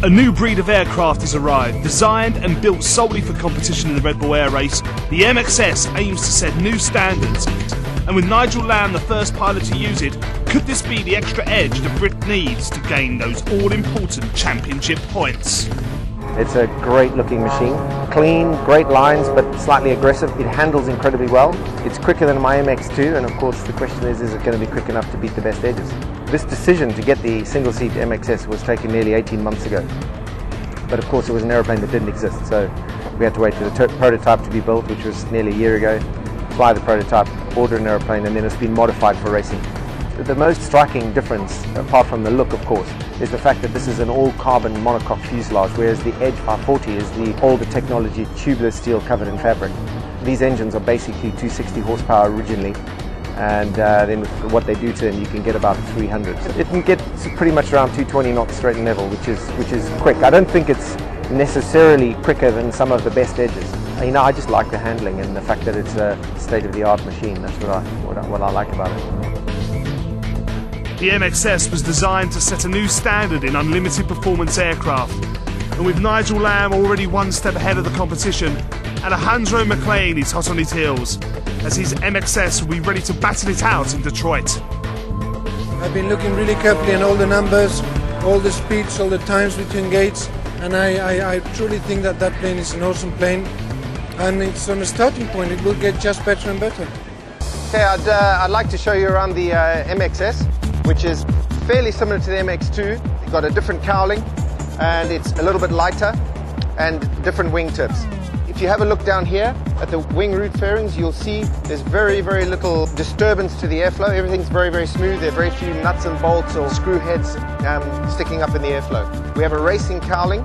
A new breed of aircraft has arrived. Designed and built solely for competition in the Red Bull Air Race, the MXS aims to set new standards. And with Nigel Lamb the first pilot to use it, could this be the extra edge that Brit needs to gain those all-important championship points? It's a great looking machine. Clean, great lines, but slightly aggressive. It handles incredibly well. It's quicker than my MX2, and of course the question is it going to be quick enough to beat the best edges? This decision to get the single-seat MXS was taken nearly 18 months ago. But of course it was an aeroplane that didn't exist, so we had to wait for the prototype to be built, which was nearly a year ago, fly the prototype, order an aeroplane, and then it's been modified for racing. The most striking difference, apart from the look of course, is the fact that this is an all-carbon monocoque fuselage, whereas the Edge 540 is the older technology tubular steel covered in fabric. These engines are basically 260 horsepower originally, and then with what they do to them, you can get about 300. It can get pretty much around 220 knots straight and level, which is quick. I don't think it's necessarily quicker than some of the best edges. You know, I just like the handling and the fact that it's a state-of-the-art machine. That's what I like about it. The MXS was designed to set a new standard in unlimited performance aircraft, and with Nigel Lamb already one step ahead of the competition, Alejandro McLean is hot on his heels, as his MXS will be ready to battle it out in Detroit. I've been looking really carefully at all the numbers, all the speeds, all the times between gates, and I truly think that plane is an awesome plane, and it's on a starting point. It will get just better and better. Okay, I'd like to show you around the MXS, which is fairly similar to the MX2. It's got a different cowling, and it's a little bit lighter, and different wingtips. If you have a look down here at the wing root fairings, you'll see there's very, very little disturbance to the airflow. Everything's very, very smooth. There are very few nuts and bolts or screw heads sticking up in the airflow. We have a racing cowling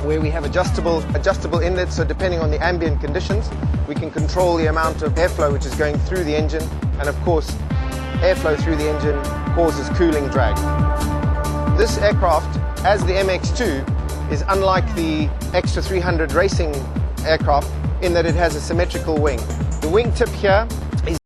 where we have adjustable inlets, so depending on the ambient conditions, we can control the amount of airflow which is going through the engine, and of course, airflow through the engine causes cooling drag. This aircraft, as the MX2, is unlike the Extra 300 racing aircraft in that it has a symmetrical wing. The wing tip here